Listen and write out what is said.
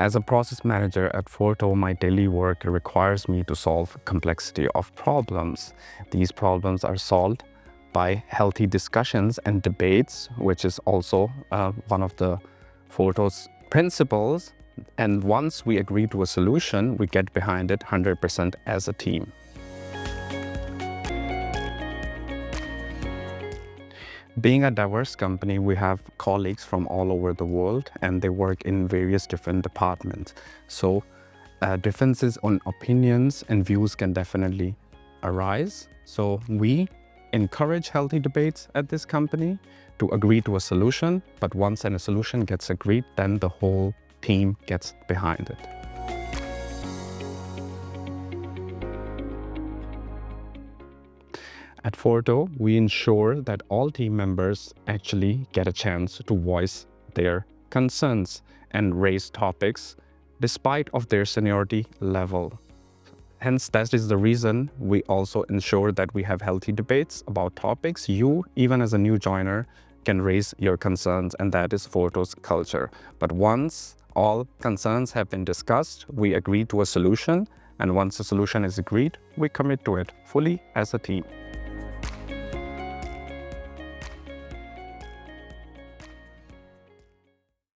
As a process manager at Forto, my daily work requires me to solve complexity of problems. These problems are solved by healthy discussions and debates, which is also one of the Forto's principles. And once we agree to a solution, we get behind it 100% as a team. Being a diverse company, we have colleagues from all over the world and they work in various different departments. So differences on opinions and views can definitely arise. So we encourage healthy debates at this company to agree to a solution. But once a solution gets agreed, then the whole team gets behind it. At Forto, we ensure that all team members actually get a chance to voice their concerns and raise topics despite of their seniority level. Hence, that is the reason we also ensure that we have healthy debates about topics. You, even as a new joiner, can raise your concerns, and that is Forto's culture. But once all concerns have been discussed, we agree to a solution, and once the solution is agreed, we commit to it fully as a team.